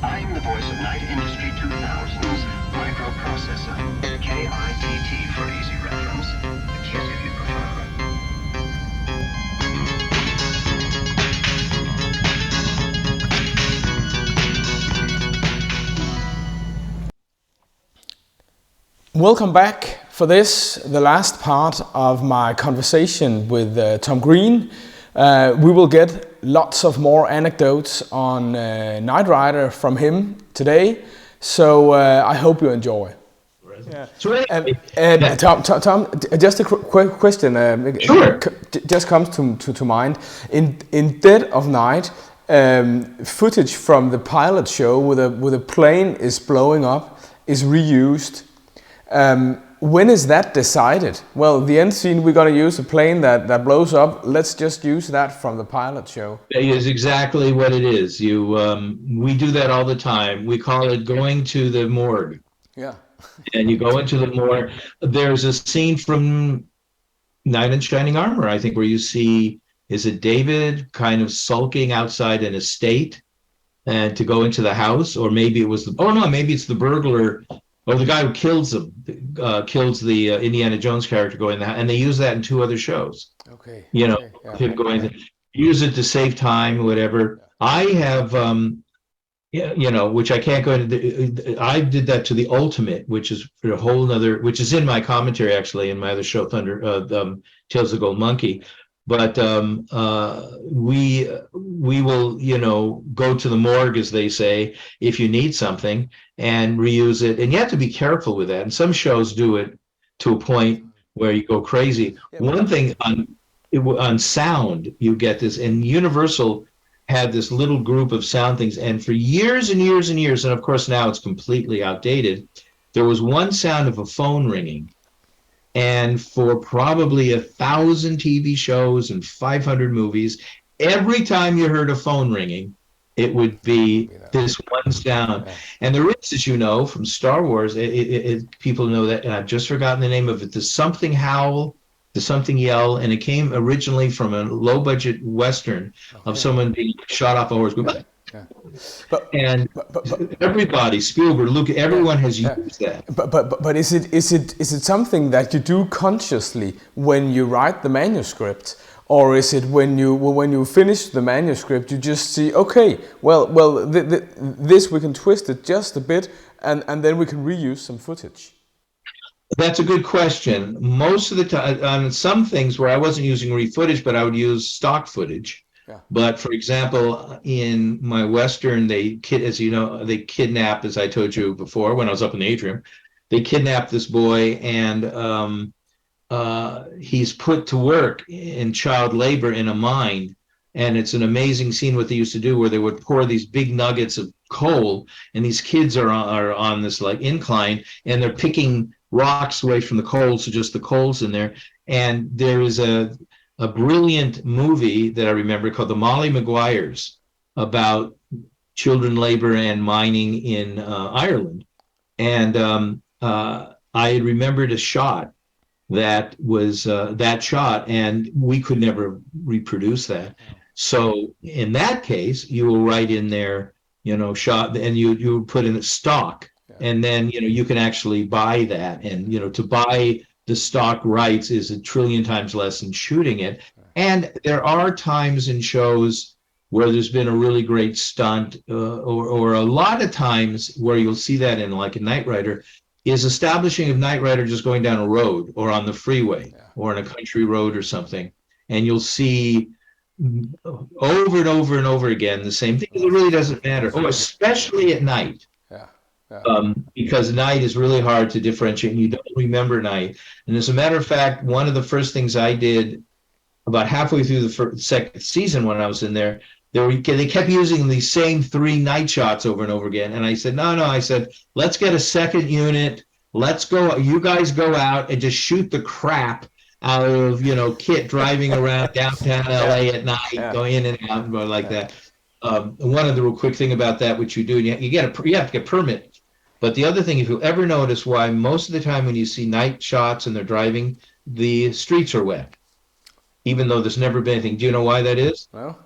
I'm the voice of Night Industry 2000's microprocessor, KITT for easy reference, KITT if you prefer. Welcome back for this, the last part of my conversation with Tom Greene. We will get lots of more anecdotes on Knight Rider from him today, so I hope you enjoy. Yeah. Tom, just a quick question. Sure. Just comes to mind. In Dead of Night, footage from the pilot show where the plane is blowing up is reused. When is that decided? Well, the end scene, we're going to use a plane that blows up. Let's just use that from the pilot show. That is exactly what it is. We do that all the time. We call it going to the morgue. Yeah. And you go into the morgue. There's a scene from Knight in Shining Armor, I think, where you see, is it David kind of sulking outside an estate and to go into the house? Or maybe it was maybe it's the burglar. Or the guy who kills him, kills the Indiana Jones character going there, and they use that in 2 other shows. Okay. Him going, use it to save time, whatever. I have, which I can't go into. I did that to the Ultimate, which is for a whole other, which is in my commentary actually in my other show, Tales of the Gold Monkey. But we will, go to the morgue, as they say, if you need something, and reuse it. And you have to be careful with that. And some shows do it to a point where you go crazy. One thing on sound, you get this, and Universal had this little group of sound things. And for years and years and years, and of course now it's completely outdated, there was one sound of a phone ringing. And for probably 1,000 TV shows and 500 movies, every time you heard a phone ringing, it would be this one sound. And there is, as you know, from Star Wars, people know that, and I've just forgotten the name of it, the something howl, the something yell, and it came originally from a low-budget Western of someone being shot off a horse. Yeah. But everybody, Spielberg, Luke, everyone has used that. But is it something that you do consciously when you write the manuscript, or is it when you finish the manuscript you just see, okay, this we can twist it just a bit, and then we can reuse some footage? That's a good question. Most of the time, on some things where I wasn't using footage, but I would use stock footage. Yeah. But for example, in my Western, they kidnap, as I told you before, when I was up in the atrium, they kidnap this boy, and he's put to work in child labor in a mine. And it's an amazing scene what they used to do, where they would pour these big nuggets of coal, and these kids are on this like incline, and they're picking rocks away from the coal, so just the coal's in there. And there is a brilliant movie that I remember called The Molly Maguires, about children labor and mining in Ireland. And I had remembered a shot that was that shot, and we could never reproduce that. So in that case, you will write in there, shot, and you put in a stock, and then, you can actually buy that. And, to buy the stock rights is 1 trillion times less than shooting it. And there are times in shows where there's been a really great stunt, or a lot of times where you'll see that in like a Knight Rider, is establishing of Knight Rider just going down a road or on the freeway or in a country road or something. And you'll see over and over and over again the same thing. It really doesn't matter. Oh, especially at night. Because night is really hard to differentiate, and you don't remember night. And as a matter of fact, one of the first things I did about halfway through the second season when I was in there, they kept using these same 3 night shots over and over again. And I said, no, I said, let's get a second unit. Let's go. You guys go out and just shoot the crap out of, KITT driving around downtown LA at night, going in and out and going like that. One of the real quick thing about that, which you do, you have to get permit. But the other thing, if you ever notice why most of the time when you see night shots and they're driving, the streets are wet, even though there's never been anything. Do you know why that is? Well,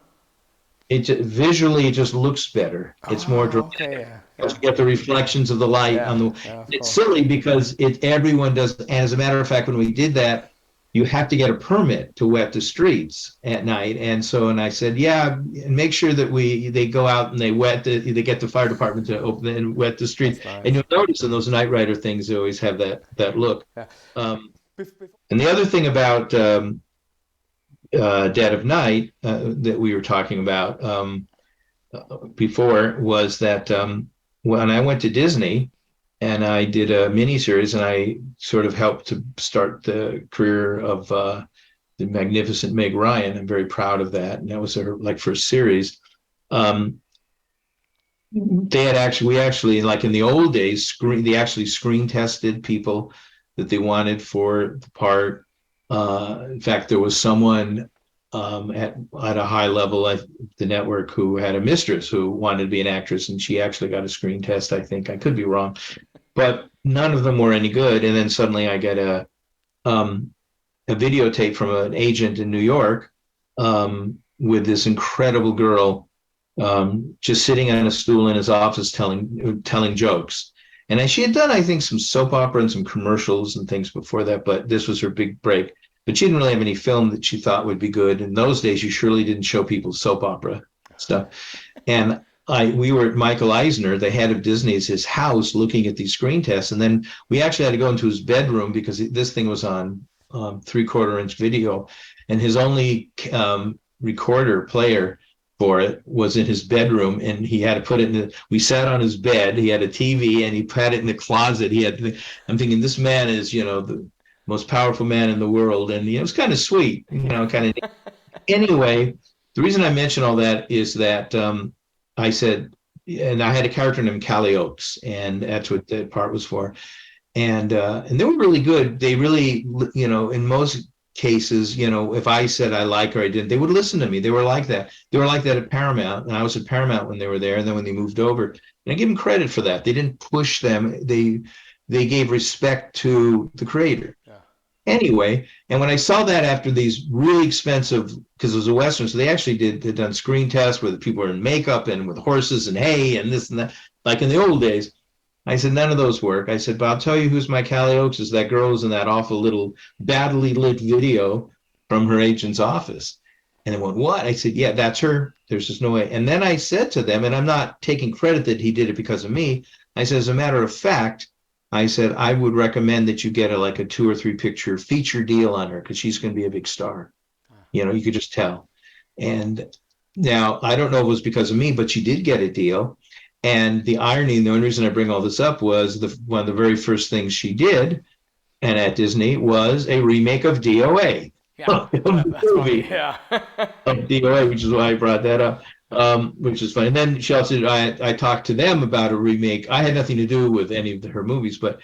visually it just looks better. It's more dramatic. Okay, yeah. You get the reflections of the light on the. Of It's course. silly because everyone does. And as a matter of fact, when we did that, you have to get a permit to wet the streets at night. And I said, yeah, and make sure that they go out and they get the fire department to open and wet the streets. Nice. And you'll notice in those Night Rider things, they always have that look. Yeah. And the other thing about Dead of Night that we were talking about before was that when I went to Disney and I did a miniseries, and I sort of helped to start the career of the magnificent Meg Ryan. I'm very proud of that, and that was her first series. We actually, like in the old days, they actually screen tested people that they wanted for the part. In fact, there was someone at a high level at the network who had a mistress who wanted to be an actress, and she actually got a screen test, I think. I could be wrong, but none of them were any good. And then suddenly I get a videotape from an agent in New York with this incredible girl just sitting on a stool in his office telling jokes. And she had done, I think, some soap opera and some commercials and things before that, but this was her big break. But she didn't really have any film that she thought would be good. In those days, you surely didn't show people soap opera stuff. And we were at Michael Eisner, the head of Disney's, his house, looking at these screen tests. And then we actually had to go into his bedroom because this thing was on 3/4-inch video. And his only recorder player for it was in his bedroom, and he had to put it we sat on his bed. He had a TV, and he had it in the closet. I'm thinking, this man is, the most powerful man in the world. And, it was kind of sweet, kind of. Anyway, the reason I mention all that is that I said, and I had a character named Callie Oaks, and that's what that part was for. And they were really good. They really, in most cases, if I said I like her, I didn't, they would listen to me. They were like that. They were like that at Paramount, and I was at Paramount when they were there, and then when they moved over, and I give them credit for that. They didn't push them. They gave respect to the creator. Yeah. Anyway, and when I saw that after these really expensive, because it was a Western, so they actually they'd done screen tests where the people were in makeup and with horses and hay and this and that, like in the old days. I said, none of those work. I said, but I'll tell you who's my Callie Oaks is that girl who's in that awful little badly lit video from her agent's office. And they went, what? I said, yeah, that's her. There's just no way. And then I said to them, and I'm not taking credit that he did it because of me. I said, as a matter of fact, I said, I would recommend that you get a 2 or 3 picture feature deal on her because she's going to be a big star. You could just tell. And now I don't know if it was because of me, but she did get a deal. And the irony, and the only reason I bring all this up was one of the very first things she did, and at Disney, was a remake of DOA. Yeah, movie. Yeah. Of DOA, which is why I brought that up, which is funny. And then she also, I talked to them about a remake. I had nothing to do with any of her movies, but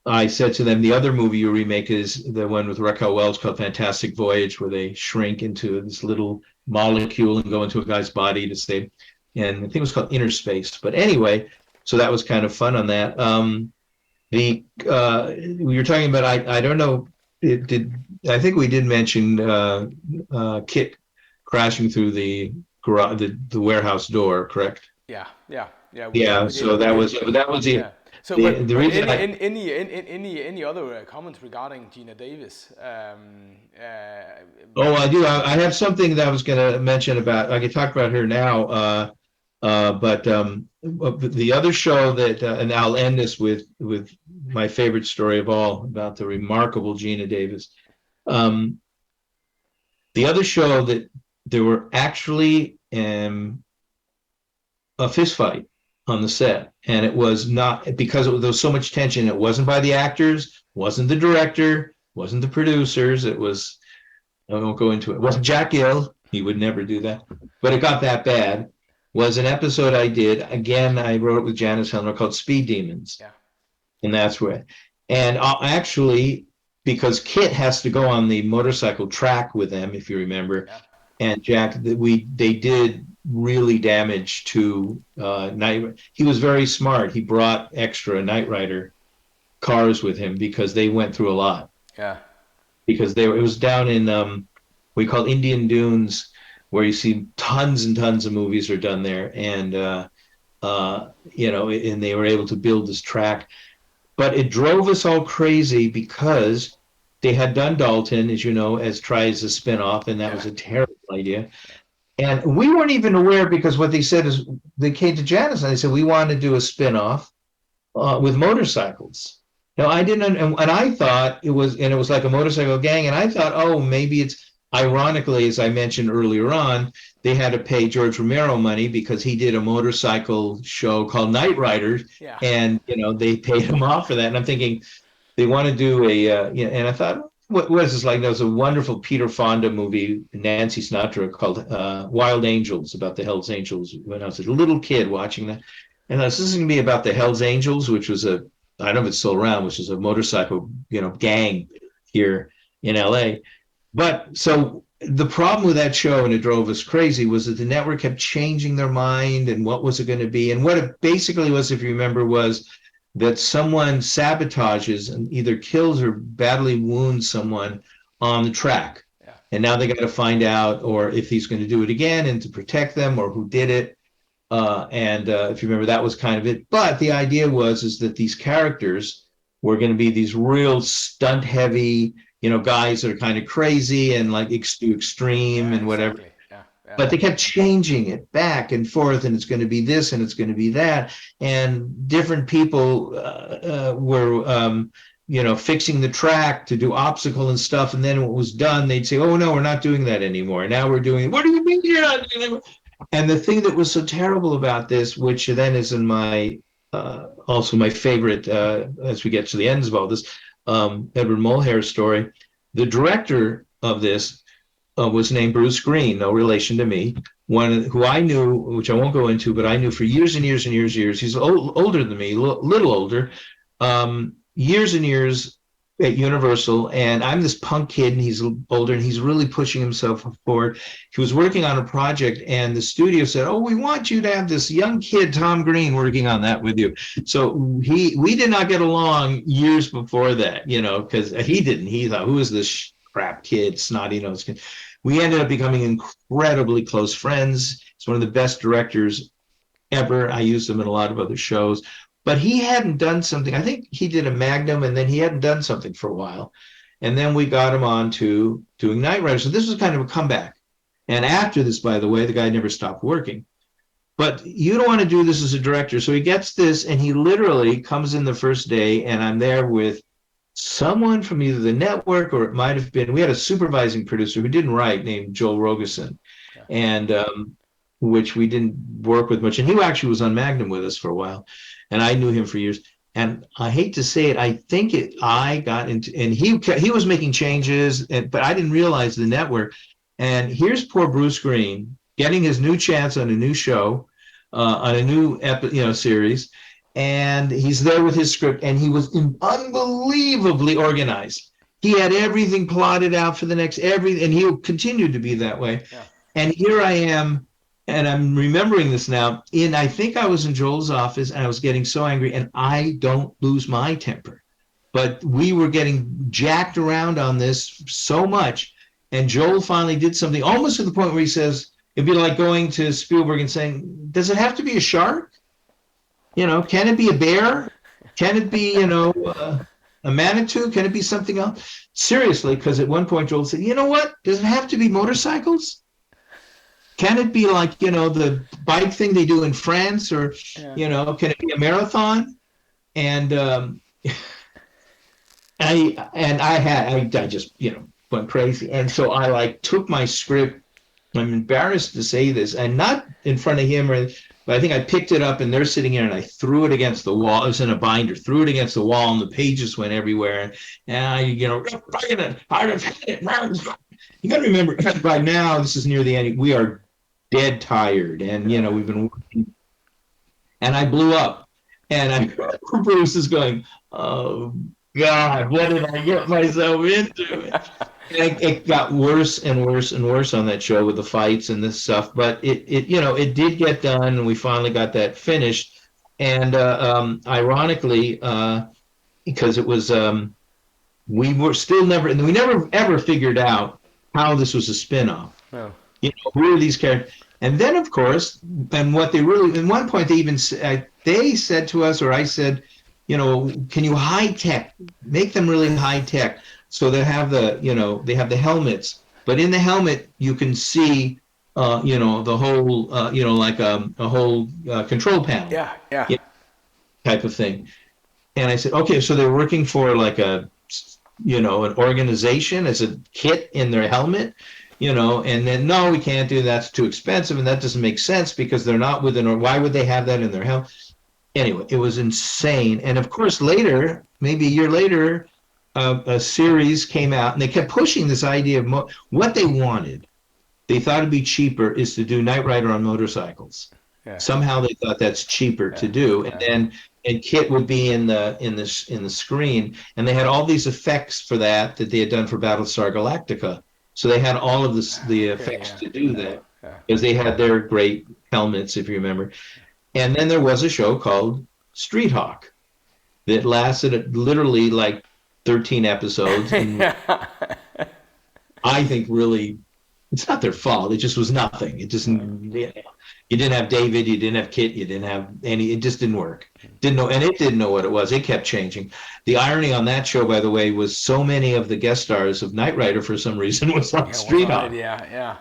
I said to them, the other movie you remake is the one with Raquel Welch called Fantastic Voyage, where they shrink into this little molecule and go into a guy's body to save. And I think it was called Inner Space. But anyway, so that was kind of fun on that. We were talking about, I don't know, I think we did mention KITT crashing through the garage, the warehouse door, correct? Yeah. So that was it. Yeah. So, the reason any other comments regarding Geena Davis? I do. I have something that I was going to mention about. I could talk about her now. But the other show that, and I'll end this with my favorite story of all about the remarkable Geena Davis. The other show that there were actually a fist fight on the set, and it was not because there was so much tension. It wasn't by the actors, wasn't the director, wasn't the producers. It was, I won't go into it. It wasn't Jack Gill. He would never do that, but it got that bad. Was an episode I did. Again, I wrote it with Janice Helmer called Speed Demons. Yeah. And that's where. And actually, because KITT has to go on the motorcycle track with them, if you remember, yeah. And Jack, they did really damage to Night. He was very smart. He brought extra Night Rider cars with him because they went through a lot. Yeah. Because it was down in we call Indian Dunes, where you see tons and tons of movies are done there, and and they were able to build this track. But it drove us all crazy because they had done Dalton, as you know, as tries a spinoff, and that was a terrible idea. And we weren't even aware, because what they said is, they came to Janice and they said, we want to do a spinoff with motorcycles. Now, I didn't, and I thought it was like a motorcycle gang, and I thought, oh, maybe it's, ironically, as I mentioned earlier on, they had to pay George Romero money because he did a motorcycle show called Night Riders, and they paid him off for that. And I'm thinking they want to do and I thought, what is this like? There was a wonderful Peter Fonda movie, Nancy Sinatra, called Wild Angels, about the Hells Angels, when I was a little kid watching that. And this is going to be about the Hells Angels, which was I don't know if it's still around, which is a motorcycle, gang here in LA. But so the problem with that show, and it drove us crazy, was that the network kept changing their mind and what was it going to be. And what it basically was, if you remember, was that someone sabotages and either kills or badly wounds someone on the track. Yeah. And now they got to find out, or if he's going to do it again, and to protect them, or who did it. If you remember, that was kind of it. But the idea is that these characters were going to be these real stunt heavy, guys that are kind of crazy and like extreme and whatever. Exactly. Yeah. But they kept changing it back and forth, and it's going to be this and it's going to be that. And different people were, fixing the track to do obstacle and stuff. And then when it was done, they'd say, oh, no, we're not doing that anymore. Now we're doing, what do you mean you're not doing it? And the thing that was so terrible about this, which then is in my, also my favorite, as we get to the ends of all this, Edward Mulhare's story, the director of this was named Bruce Greene, no relation to me, one who I knew, which I won't go into, but I knew for years and years and years and years. He's older than me, little older, years and years at Universal, and I'm this punk kid, and he's older, and he's really pushing himself forward. He was working on a project, and the studio said, oh, we want you to have this young kid, Tom Greene, working on that with you. So we did not get along years before that, because he thought, who is this crap kid, snotty nose kid? We ended up becoming incredibly close friends. He's one of the best directors ever. I used him in a lot of other shows. But he hadn't done something. I think he did a Magnum, and then he hadn't done something for a while. And then we got him on to doing Night Riders. So this was kind of a comeback. And after this, by the way, the guy never stopped working. But you don't want to do this as a director. So he gets this, and he literally comes in the first day, and I'm there with someone from either the network, or it might have been, we had a supervising producer who didn't write, named Joel Rogerson, and which we didn't work with much. And he actually was on Magnum with us for a while. And I knew him for years. And I hate to say it, I think I got into, and he was making changes, but I didn't realize the network. And here's poor Bruce Greene getting his new chance on a new show, on a new series. And he's there with his script, and he was unbelievably organized. He had everything plotted out for the next, and he'll continue to be that way. Yeah. And here I am, and I'm remembering this now, I think I was in Joel's office, and I was getting so angry, and I don't lose my temper. But we were getting jacked around on this so much, and Joel finally did something almost to the point where he says, it'd be like going to Spielberg and saying, does it have to be a shark? Can it be a bear? Can it be, a Manitou? Can it be something else? Seriously, because at one point Joel said, you know what? Does it have to be motorcycles? Can it be like, the bike thing they do in France, or, can it be a marathon? And I just, went crazy. And so I took my script. I'm embarrassed to say this, and not in front of him, but I think I picked it up, and they're sitting here, and I threw it against the wall. It was in a binder, threw it against the wall, and the pages went everywhere. And you got to remember, by now, this is near the end, we are dead tired, and we've been working, and I blew up, and Bruce is going, oh God, what did I get myself into? And it got worse and worse and worse on that show with the fights and this stuff, but it did get done, and we finally got that finished. And ironically, because it was we never ever figured out how this was a spin-off. Oh. Who are these characters? And then, of course, and what they really, at one point, they said to us, or I said, can you high tech, make them really high tech? So they have they have the helmets, but in the helmet, you can see, the whole, like a whole control panel. Yeah. Type of thing. And I said, okay, so they're working for like an organization as a kit in their helmet, and then, no, we can't do that. It's too expensive. And that doesn't make sense because they're not within, or why would they have that in their helmet? Anyway, it was insane. And of course, later, maybe a year later, a series came out and they kept pushing this idea of what they wanted. They thought it'd be cheaper is to do Knight Rider on motorcycles. Yeah. Somehow they thought that's cheaper to do. And KITT would be in the screen, and they had all these effects for that they had done for Battlestar Galactica. So they had all of the effects to do that because they had their great helmets, if you remember. And then there was a show called Street Hawk that lasted literally like 13 episodes. And I think really, it's not their fault. It just was nothing. It just, you didn't have David, you didn't have KITT, you didn't have any, it just didn't work. It didn't know what it was. It kept changing. The irony on that show, by the way, was so many of the guest stars of Knight Rider for some reason was on Street Hawk. Yeah.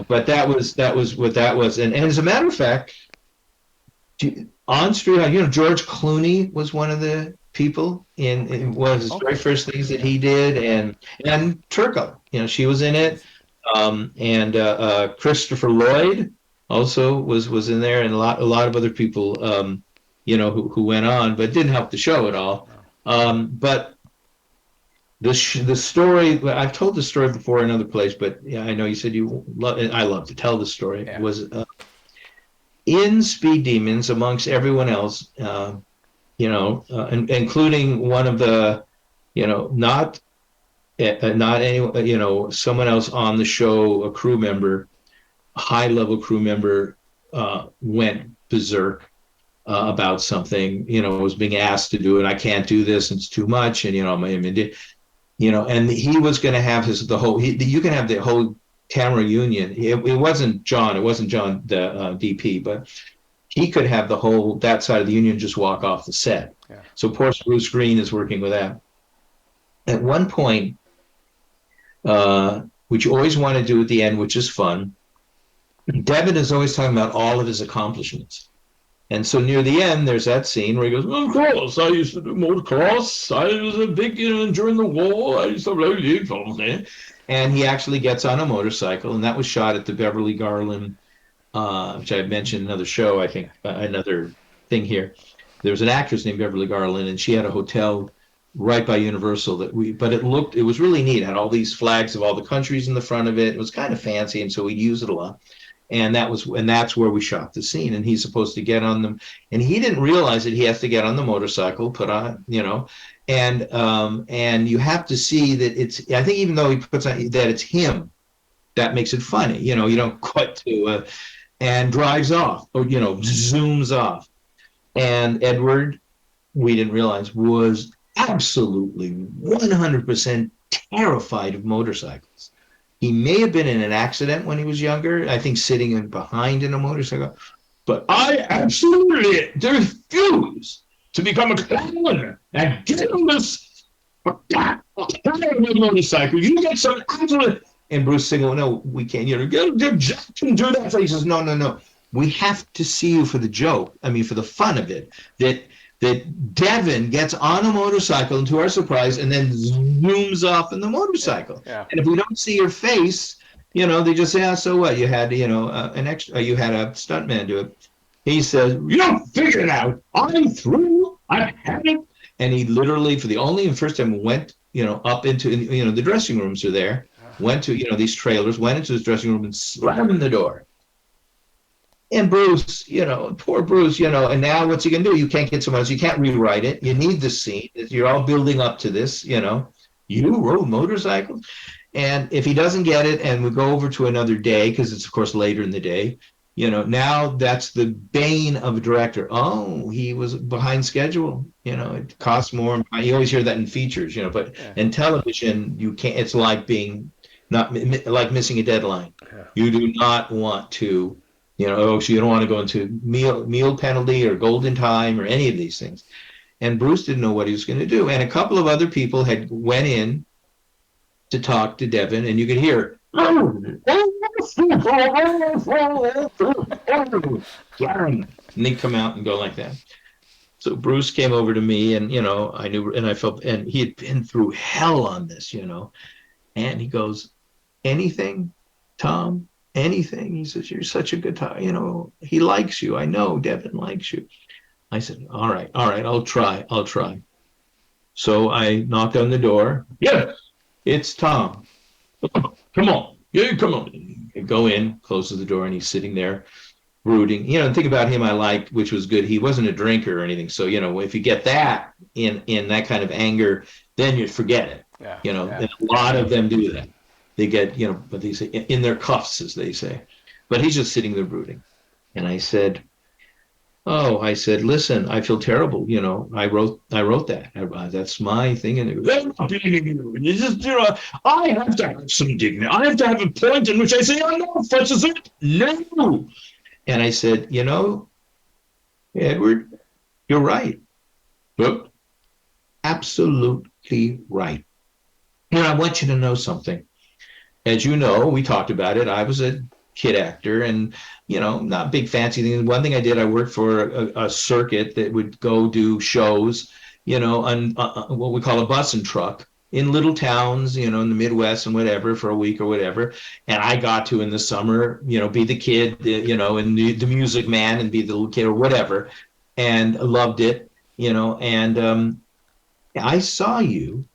But that was what that was. And as a matter of fact, on Street Hawk, George Clooney was one of the people in one of his very first things that he did, and Turco, she was in it. And Christopher Lloyd also was in there, and a lot of other people, who went on, but didn't help the show at all. But the story, I've told the story before in another place, but I know you said I love to tell the story. Yeah. Was in Speed Demons, amongst everyone else, including one of the, not any, someone else on the show, a crew member, a high-level crew member, went berserk about something, was being asked to do it. I can't do this. It's too much. And, and he was going to have you can have the whole camera union. It wasn't John, the DP, but he could have that side of the union just walk off the set. Yeah. So poor Bruce Greene is working with that. At one point, which you always want to do at the end, which is fun, Devin is always talking about all of his accomplishments. And so near the end, there's that scene where he goes, well, of course, I used to do motocross. I was a big, during the war, I used to really, and he actually gets on a motorcycle, and that was shot at the Beverly Garland, which I mentioned in another show, I think, another thing here. There was an actress named Beverly Garland, and she had a hotel right by Universal it was really neat. It had all these flags of all the countries in the front of it. It was kind of fancy, and so we'd use it a lot. And that's where we shot the scene. And he's supposed to get on them, and he didn't realize that he has to get on the motorcycle, put on, and you have to see that I think even though he puts on that it's him, that makes it funny. You don't quite do and drives off, or zooms off. And Edward, we didn't realize, was absolutely 100% terrified of motorcycles. He may have been in an accident when he was younger, I think sitting behind in a motorcycle, but I absolutely refuse to become a clown and get on this motorcycle. You get some absolute. And Bruce saying, "Oh no, we can't. Jack can do that." So he says, "No. We have to see you for the joke. I mean, for the fun of it. That Devin gets on a motorcycle, and to our surprise, and then zooms off in the motorcycle. Yeah. And if we don't see your face, they just say, so what? You had, an extra. You had a stuntman do it." He says, "You don't figure it out. I'm through. I had it." And he literally, for the only and first time, went, up into, the dressing rooms are there. Went to, these trailers, went into his dressing room and slammed the door. And Bruce, poor Bruce, and now what's he going to do? You can't get someone else. You can't rewrite it. You need the scene. You're all building up to this, You rode motorcycles. And if he doesn't get it and we go over to another day, because it's, of course, later in the day, now that's the bane of a director. Oh, he was behind schedule. It costs more. You always hear that in features, but in television, you can't. It's like being not like missing a deadline. Yeah. You do not want to, so you don't want to go into meal penalty or golden time or any of these things. And Bruce didn't know what he was going to do. And a couple of other people had went in to talk to Devin, and you could hear, and they'd come out and go like that. So Bruce came over to me, and I knew, and I felt, and he had been through hell on this, and he goes, anything, Tom, anything. He says, you're such a good time, he likes you. I know Devin likes you. I said, all right, I'll try. So I knocked on the door. Yes, it's Tom. Come on. Yeah, come on. I go in, closes the door, and he's sitting there brooding. The thing about him I liked, which was good, he wasn't a drinker or anything. So, if you get that in that kind of anger, then you forget it. Yeah, and a lot of them do that. They get, but they say in their cuffs, as they say. But he's just sitting there brooding. And I said, listen, I feel terrible. I wrote that. That's my thing. And he goes, I'm not blaming you. And you just, I have to have some dignity. I have to have a point in which I say, no, such as it. No. And I said, Edward, you're right. Look, absolutely right. I want you to know something. As you know, we talked about it. I was a kid actor and, not big fancy things. One thing I did, I worked for a circuit that would go do shows, on what we call a bus and truck in little towns, in the Midwest and whatever for a week or whatever. And I got to, in the summer, be the kid, and the music man and be the little kid or whatever. And loved it, and I saw you,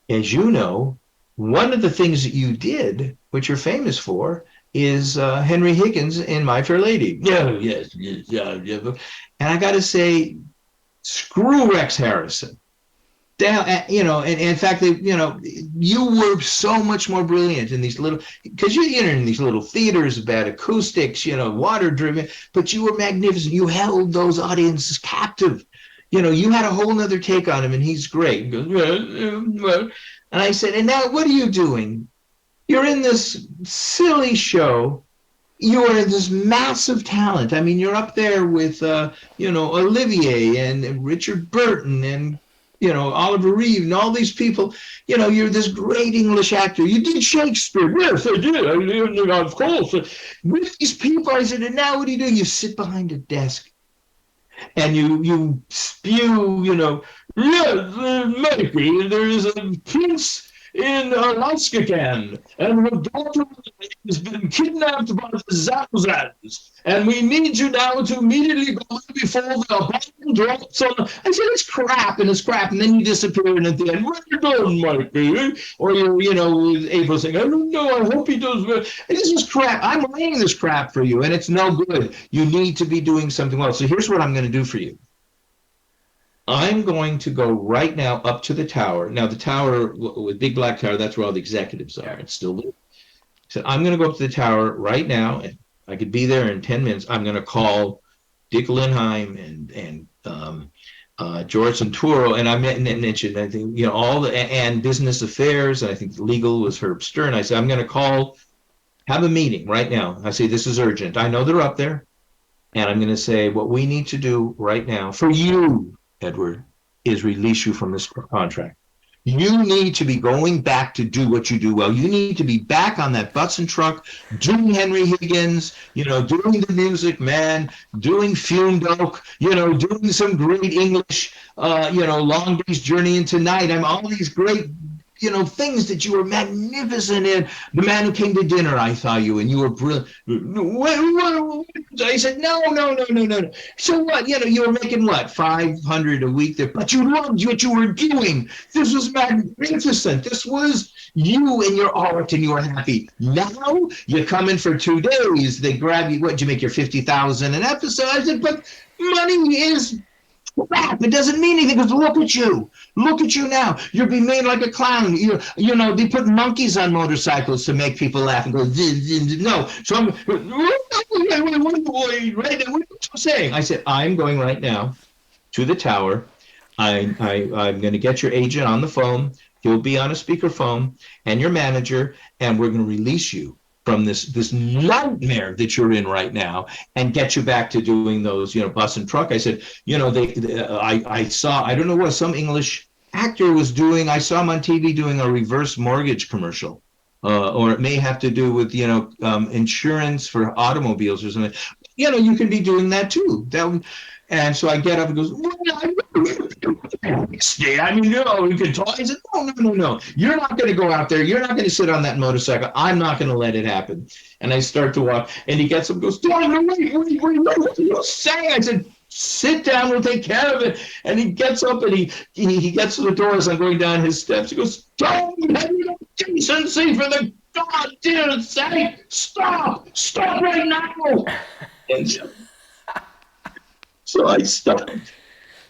as you know, one of the things that you did, which you're famous for, is Henry Higgins in My Fair Lady. Yeah. And I got to say, screw Rex Harrison. Down, and in fact, you were so much more brilliant in these little, because you're in these little theaters, bad acoustics, water driven, but you were magnificent. You held those audiences captive. You had a whole nother take on him, and he's great. He goes, well. And I said, and now what are you doing? You're in this silly show. You are this massive talent. I mean, you're up there with, Olivier and Richard Burton and, Oliver Reeve and all these people. You're this great English actor. You did Shakespeare. Yes, I did. Of course. With these people, I said, and now what do? You sit behind a desk and you spew, yes, maybe there is a prince in Alaska, and her daughter has been kidnapped by the Zauzans, and we need you now to immediately go before the bomb drops on. I said, it's crap, and then you disappear, and at the end, well done, Mikey. Or you're, April saying, I don't know, I hope he does well. This is crap. I'm writing this crap for you, and it's no good. You need to be doing something else. So here's what I'm going to do for you. I'm going to go right now up to the tower. Now, the tower, with Big Black Tower, that's where all the executives are. It's still there. So I'm going to go up to the tower right now, and I could be there in 10 minutes. I'm going to call Dick Lindheim and George Santoro, and I mentioned, I think, all the, and business affairs, and I think legal was Herb Stern. I said, I'm going to have a meeting right now. I say, this is urgent. I know they're up there, and I'm going to say, what we need to do right now for you, Edward, is release you from this contract. You need to be going back to do what you do well. You need to be back on that bus and truck, doing Henry Higgins, doing the Music Man, doing Fumed Oak, doing some great English, Long Day's Journey into Night. All these great, things that you were magnificent in. The Man Who Came to Dinner, I saw you, and you were brilliant. I said, no. So what? You were making what, 500 a week there, but you loved what you were doing. This was magnificent. This was you and your art, and you were happy. Now you come in for 2 days. They grab you. What? You make your 50,000 an episode. I said, but money is crap. It doesn't mean anything, because look at you. Look at you now. You're being made like a clown. They put monkeys on motorcycles to make people laugh and go, no. So I'm, what are you saying? I said, I'm going right now to the tower. I'm going to get your agent on the phone. He'll be on a speakerphone, and your manager, and we're going to release you from this nightmare that you're in right now, and get you back to doing those, bus and truck. I said, I saw, I don't know what some English actor was doing. I saw him on TV doing a reverse mortgage commercial, or it may have to do with insurance for automobiles or something. You can be doing that too. And so I get up and goes, well, I mean, you can talk. I said, no. You're not going to go out there. You're not going to sit on that motorcycle. I'm not going to let it happen. And I start to walk, and he gets up and goes, wait, what are you saying? I said, sit down, we'll take care of it. And he gets up and he gets to the door as I'm going down his steps. He goes, don't have no decency, for the goddamn sake. Stop right now. And so I stopped,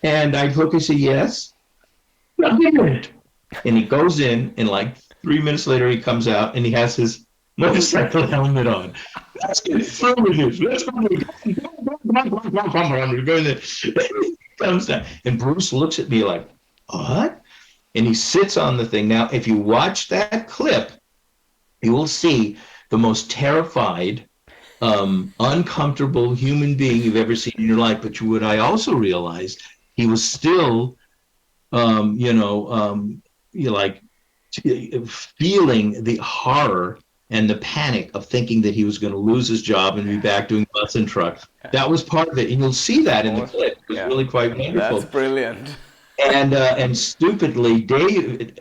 and I look and say, yes. Now give it. And he goes in, and like 3 minutes later, he comes out, and he has his motorcycle helmet on. Let's get through with this. Let's go. He comes down, and Bruce looks at me like, what? And he sits on the thing. Now, if you watch that clip, you will see the most terrified, uncomfortable human being you've ever seen in your life. But what I also realized, he was still, feeling the horror and the panic of thinking that he was going to lose his job and be back doing bus and truck. That was part of it, and you'll see that in the clip. It was really quite wonderful. That's brilliant. And stupidly, David,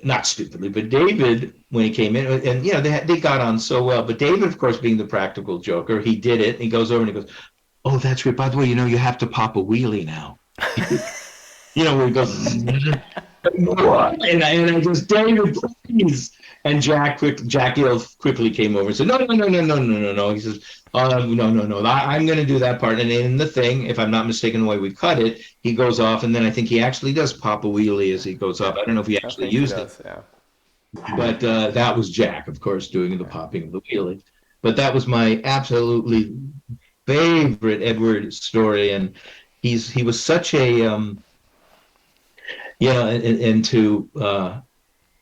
when he came in, and they got on so well. But David, of course, being the practical joker, he did it. And he goes over and he goes, "Oh, that's great. By the way, you have to pop a wheelie now." Where he goes, what? And I just, David, please. And Jack quickly came over and said, no. He says, no. I'm going to do that part. And in the thing, if I'm not mistaken, the way we cut it, he goes off, and then I think he actually does pop a wheelie as he goes off. I don't know if he actually used it. Yeah. But that was Jack, of course, doing the popping of the wheelie. But that was my absolutely favorite Edward story, and he was such a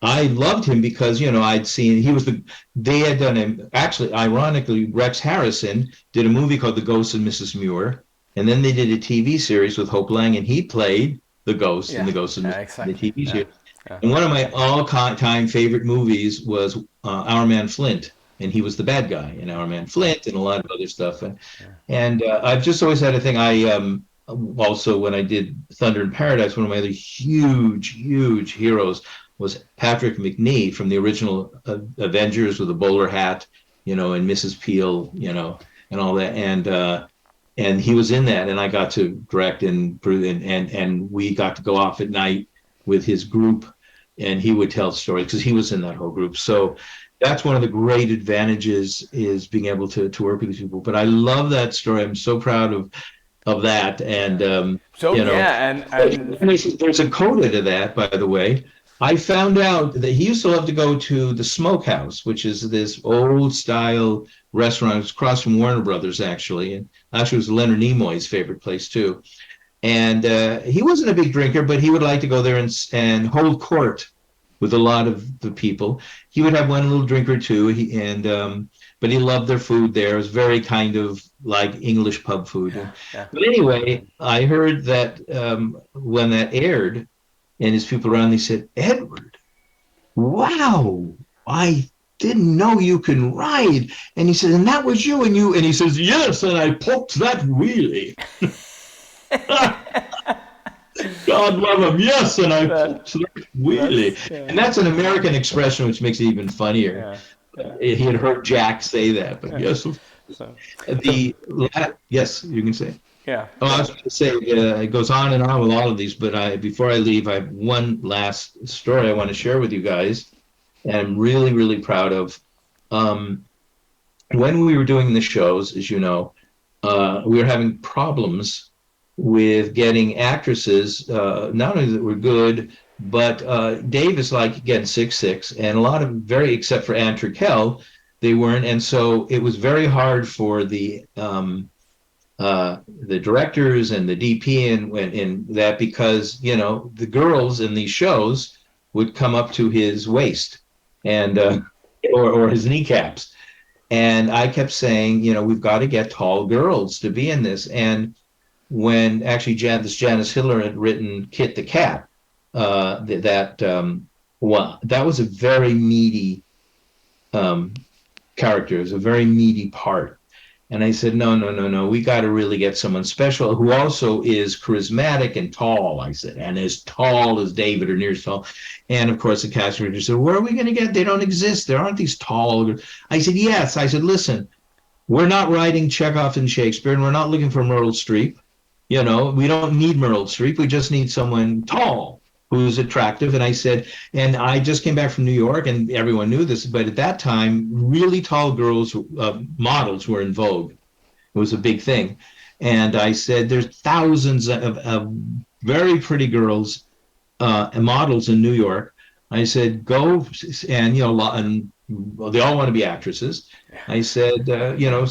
I loved him because, I'd seen, they had done him, actually, ironically, Rex Harrison did a movie called The Ghost of Mrs. Muir, and then they did a TV series with Hope Lang, and he played the ghost in The Ghost of Mrs. Muir, the TV series. Yeah. And one of my all-time favorite movies was Our Man Flint, and he was the bad guy in Our Man Flint and a lot of other stuff. And I've just always had a thing, also, when I did Thunder in Paradise, one of my other huge heroes was Patrick McNee from the original Avengers with the bowler hat, and Mrs. Peel, and all that. And he was in that, and I got to direct and we got to go off at night with his group, and he would tell stories because he was in that whole group. So that's one of the great advantages, is being able to work with these people. But I love that story. I'm so proud of that. And and there's a coda to that, by the way. I found out that he used to love to go to the Smokehouse, which is this old style restaurant. It was across from Warner Brothers, actually. And actually, it was Leonard Nimoy's favorite place, too. And he wasn't a big drinker, but he would like to go there and hold court with a lot of the people. He would have one little drink or two, but he loved their food there. It was very kind of like English pub food. Yeah. But anyway, I heard that when that aired, and his people around, they said, "Edward, wow, I didn't know you can ride." And he said, "And that was you?" And he says, "Yes, and I poked that wheelie." God love him. Yes, and I poked that wheelie. And that's an American expression, which makes it even funnier. He had heard Jack say that, but yes. Yes, you can say. Yeah. Oh, I was going to say, it goes on and on with all of these, but before I leave, I have one last story I want to share with you guys, and I'm really, really proud of. When we were doing the shows, as you know, we were having problems with getting actresses, not only that were good, but Dave is like, again, 6'6", and a lot of except for Anne Turkel, they weren't, and so it was very hard for the the directors and the DP and that, because, you know, the girls in these shows would come up to his waist and or his kneecaps. And I kept saying, you know, we've got to get tall girls to be in this. And when actually Janice Hitler had written Kit the Cat, that was a very meaty character. It was a very meaty part. And I said, no, we got to really get someone special who also is charismatic and tall, I said, and as tall as David or near as tall. And of course, the casting director said, where are we going to get? They don't exist. There aren't these tall. I said, yes. I said, listen, we're not writing Chekhov and Shakespeare, and we're not looking for Meryl Streep. You know, we don't need Meryl Streep. We just need someone tall who's attractive. And I said, and I just came back from New York, and everyone knew this, but at that time, really tall girls, models were in vogue. It was a big thing. And I said, there's thousands of very pretty girls and models in New York. I said, go, and, you know, and they all want to be actresses. I said, you know,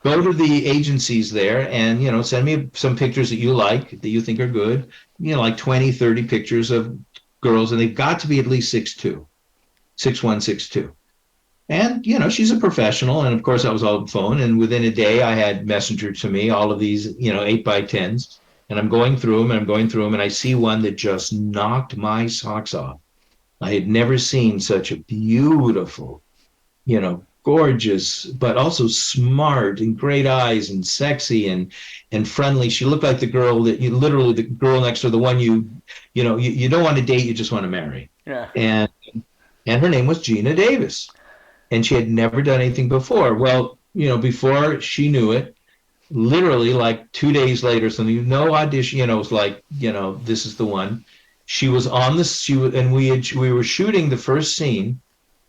go to the agencies there and, you know, send me some pictures that you like, that you think are good, you know, like 20, 30 pictures of girls, and they've got to be at least 6'2", 6'1", 6'2". And, you know, she's a professional, and of course that was all phone, and within a day I had messenger to me all of these, you know, 8x10s, and I'm going through them, and I see one that just knocked my socks off. I had never seen such a beautiful, you know, gorgeous, but also smart and great eyes and sexy and friendly. She looked like the girl that you literally, the girl next to the one you know, you don't want to date, you just want to marry. Yeah. And her name was Geena Davis, and she had never done anything before. Well, you know, before she knew it, literally like 2 days later, something, no audition, you know, it was like, you know, this is the one. She was on and we were shooting the first scene.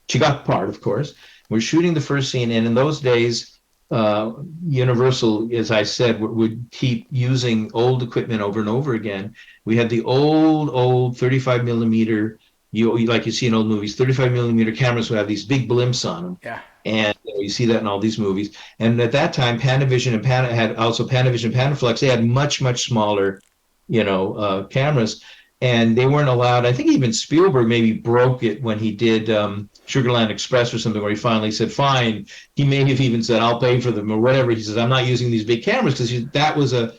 She got the part, of course. We're shooting the first scene, and in those days, Universal, as I said, would keep using old equipment over and over again. We had the old 35 millimeter, like you see in old movies, 35 millimeter cameras would have these big blimps on them. Yeah. And you see that in all these movies. And at that time, Panavision and Panaflex, they had much, much smaller, you know, cameras. And they weren't allowed. I think even Spielberg maybe broke it when he did Sugarland Express or something, where he finally said, fine. He may have even said, I'll pay for them or whatever. He says, I'm not using these big cameras, because that was a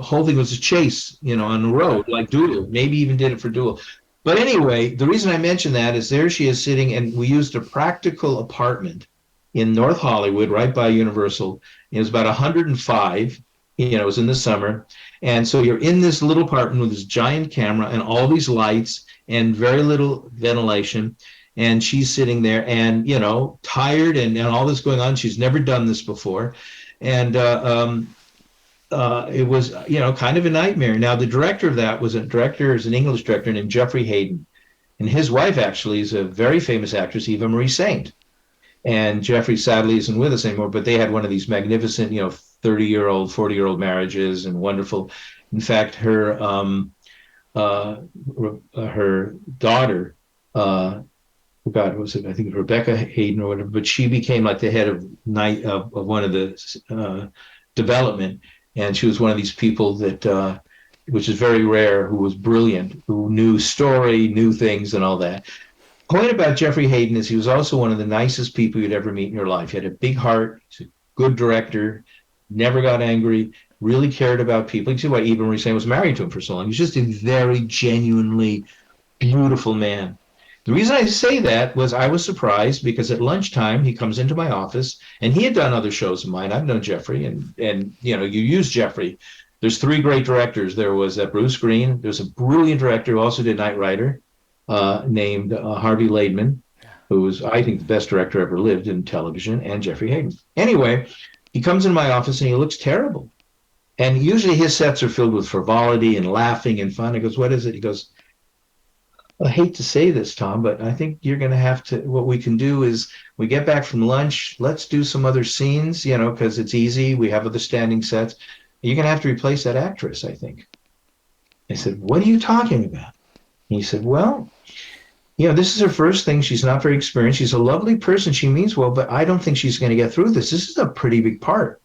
whole thing was a chase, you know, on the road, like Doodle. Maybe even did it for Doodle. But anyway, the reason I mention that is there she is sitting, and we used a practical apartment in North Hollywood, right by Universal. It was about 105. You know, it was in the summer. And so you're in this little apartment with this giant camera and all these lights and very little ventilation. And she's sitting there and, you know, tired and all this going on. She's never done this before. And it was, you know, kind of a nightmare. Now, the director of that is an English director named Geoffrey Hayden. And his wife actually is a very famous actress, Eva Marie Saint. And Geoffrey sadly isn't with us anymore, but they had one of these magnificent, you know, 30-year-old, 40-year-old marriages, and wonderful. In fact, her daughter, God, was it? I think Rebecca Hayden or whatever. But she became like the head of one of the development, and she was one of these people that, which is very rare, who was brilliant, who knew story, knew things, and all that. Point about Geoffrey Hayden is he was also one of the nicest people you'd ever meet in your life. He had a big heart. He's a good director. Never got angry, really cared about people. You see why Eva Marie Saint was married to him for so long. He's just a very genuinely beautiful man. The reason I say that was I was surprised because at lunchtime he comes into my office, and he had done other shows of mine. I've known Geoffrey, and you know, you use Geoffrey. There's three great directors. There was Bruce Greene. There's a brilliant director who also did Knight Rider, named Harvey Laidman, who was, I think, the best director ever lived in television, and Geoffrey Hayden. Anyway, he comes in my office and he looks terrible. And usually his sets are filled with frivolity and laughing and fun. I goes, what is it? He goes, I hate to say this, Tom, but I think you're going to have to, what we can do is we get back from lunch, let's do some other scenes, you know, because it's easy. We have other standing sets. You're going to have to replace that actress, I think. I said, what are you talking about? And he said, well, you know, this is her first thing. She's not very experienced. She's a lovely person. She means well, but I don't think she's going to get through this. This is a pretty big part.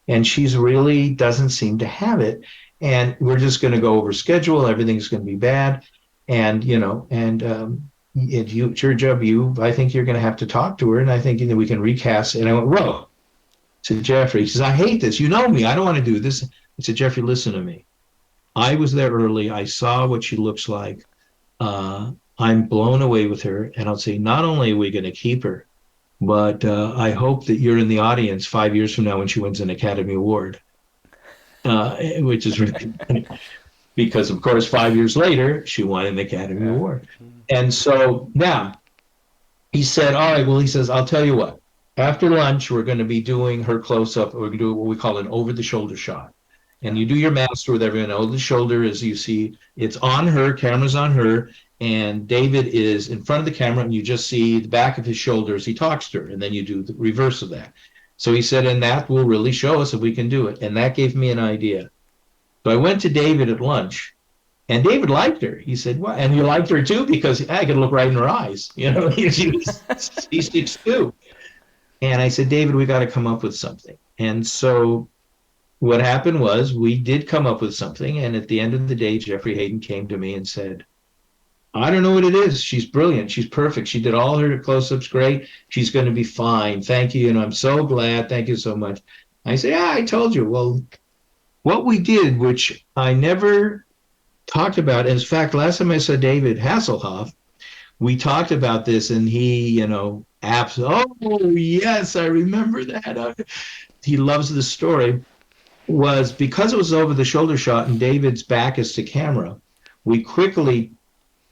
and she's really doesn't seem to have it. And we're just going to go over schedule. Everything's going to be bad. And, it's your job. I think you're going to have to talk to her. And I think, we can recast. And I went, whoa, to Jeffrey. He says, I hate this. You know me. I don't want to do this. I said, Jeffrey, listen to me. I was there early. I saw what she looks like. I'm blown away with her. And I'll say, not only are we going to keep her, but I hope that you're in the audience 5 years from now when she wins an Academy Award, which is really funny. Because, of course, 5 years later, she won an Academy Award. And so now he said, all right, well, he says, I'll tell you what. After lunch, we're going to be doing her close-up. We're going to do what we call an over-the-shoulder shot. And you do your master with everyone. Over the shoulder, as you see, it's on her, camera's on her, and David is in front of the camera, and you just see the back of his shoulder as he talks to her, and then you do the reverse of that. So he said, and that will really show us if we can do it. And that gave me an idea. So I went to David at lunch, and David liked her. He said, "What?" And he liked her too because I could look right in her eyes. She's 6'2". And I said, David, we got to come up with something. And so what happened was we did come up with something. And at the end of the day, Jeffrey Hayden came to me and said, I don't know what it is. She's brilliant. She's perfect. She did all her close-ups great. She's going to be fine. Thank you. And I'm so glad. Thank you so much. I said, yeah, I told you. Well, what we did, which I never talked about, in fact, last time I saw David Hasselhoff, we talked about this, and he, oh, yes, I remember that. He loves the story. Was because it was over the shoulder shot and David's back is to camera, we quickly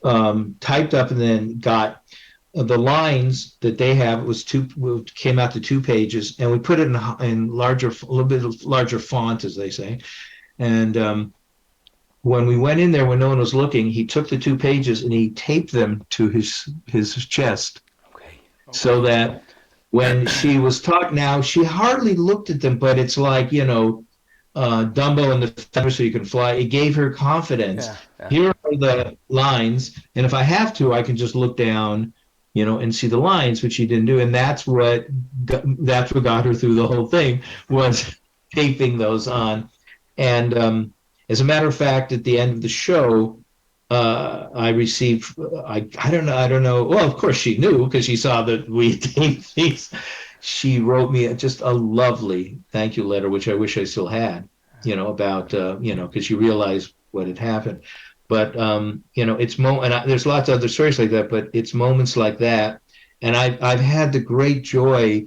typed up and then got the lines that they have. Came out to 2 pages, and we put it in larger, a little bit larger font, as they say. And when we went in there, when no one was looking, he took the 2 pages and he taped them to his chest. Okay. So that when she was talking, now she hardly looked at them, but it's like, Dumbo and the feather so you can fly. It gave her confidence. Yeah. Here are the lines, and if I have to, I can just look down, and see the lines, which she didn't do. And that's what got her through the whole thing, was taping those on. And as a matter of fact, at the end of the show, I received, I don't know. Well, of course she knew because she saw that we taped these. She wrote me just a lovely thank you letter, which I wish I still had, about, because she realized what had happened. But, it's there's lots of other stories like that, but it's moments like that. And I've had the great joy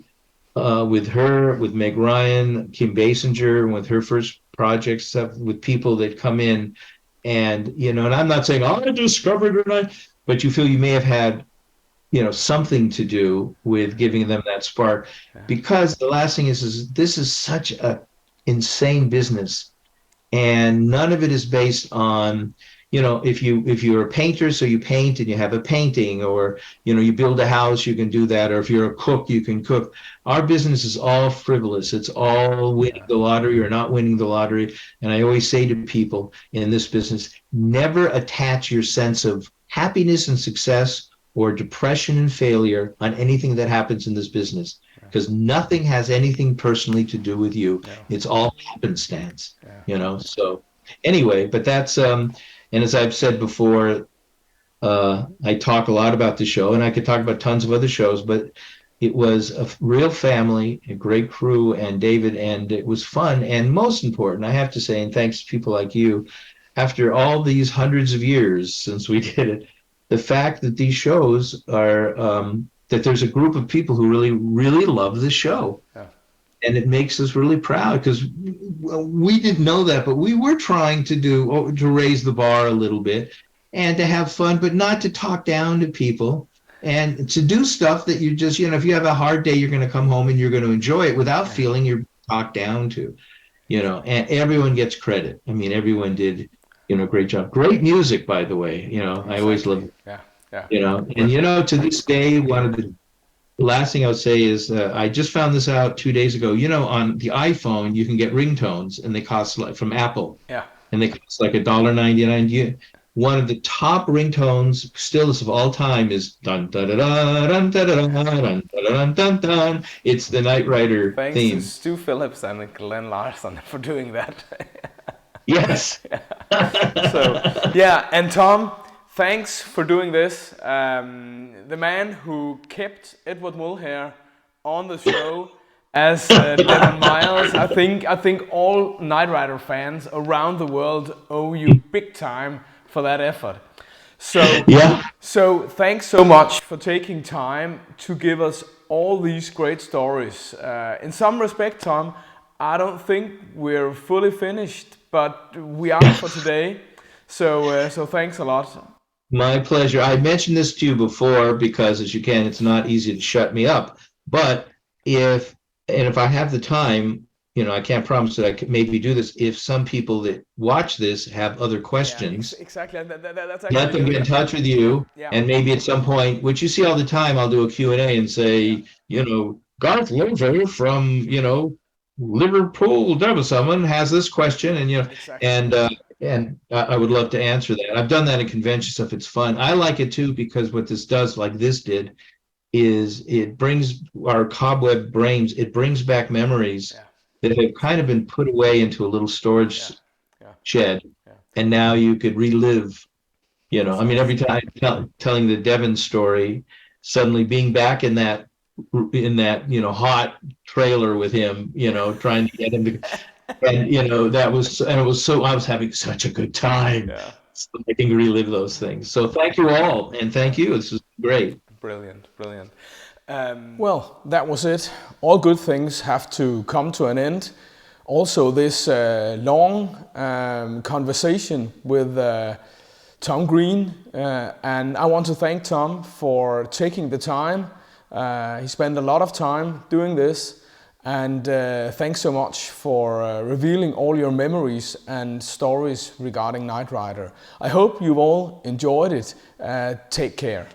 with her, with Meg Ryan, Kim Basinger, with her first project stuff, with people that come in and, and I'm not saying, I discovered it, but you feel you may have had, something to do with giving them that spark. Because the last thing is this is such a insane business, and none of it is based on, if you're a painter, so you paint and you have a painting, or, you build a house, you can do that. Or if you're a cook, you can cook. Our business is all frivolous. It's all winning the lottery or not winning the lottery. And I always say to people in this business, never attach your sense of happiness and success or depression and failure on anything that happens in this business, because nothing has anything personally to do with you. It's all happenstance, So anyway, but that's, and as I've said before, I talk a lot about the show, and I could talk about tons of other shows, but it was a real family, a great crew, and David, and it was fun. And most important, I have to say, and thanks to people like you, after all these hundreds of years since we did it, the fact that these shows are, that there's a group of people who really, really love the show. Yeah. And it makes us really proud, because we didn't know that, but we were trying to raise the bar a little bit and to have fun, but not to talk down to people, and to do stuff that you just, if you have a hard day, you're going to come home and you're going to enjoy it without feeling you're talked down to, and everyone gets credit. I mean, everyone did, great job. Great music, by the way, I always love it. Yeah. And, to this day, one of the last thing I would say is I just found this out 2 days ago. On the iPhone, you can get ringtones, and they cost, like, from Apple. Yeah. And they cost like $1.99. one of the top ringtones, stillest of all time, is dun dun dun dun dun dun dun dun dun dun. It's the Knight Rider Thanks to theme. Stu Phillips and Glenn Larson for doing that. Yes. So, yeah, and Tom, thanks for doing this. The man who kept Edward Mulhare on the show as Devon Miles. I think all Knight Rider fans around the world owe you big time for that effort. So, Yeah. So thanks so much for taking time to give us all these great stories. In some respect, Tom, I don't think we're fully finished, but we are for today. So thanks a lot. My pleasure. I mentioned this to you before because, as you can, it's not easy to shut me up. But if I have the time, I can't promise that I could maybe do this. If some people that watch this have other questions, exactly. That's let them get in touch with you, and maybe at some point, which you see all the time, I'll do a Q&A and say, Garth Lover from, Liverpool, someone has this question, and and I would love to answer that. I've done that in convention stuff. It's fun. I like it too because what this does, like this did, is it brings our cobweb brains. It brings back memories that have kind of been put away into a little storage shed, and now you could relive. I mean, every time telling the Devon story, suddenly being back in that hot trailer with him, trying to get him to, and that was, and it was so, I was having such a good time. So I can relive those things. So thank you all, and thank you. This was great. Brilliant. Well, that was it. All good things have to come to an end. Also, this long conversation with Tom Greene, and I want to thank Tom for taking the time. He spent a lot of time doing this, and thanks so much for revealing all your memories and stories regarding Knight Rider. I hope you've all enjoyed it. Take care.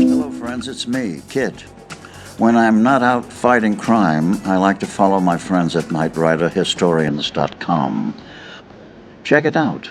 Hello friends, it's me, KITT. When I'm not out fighting crime, I like to follow my friends at KnightriderHistorians.com. Check it out.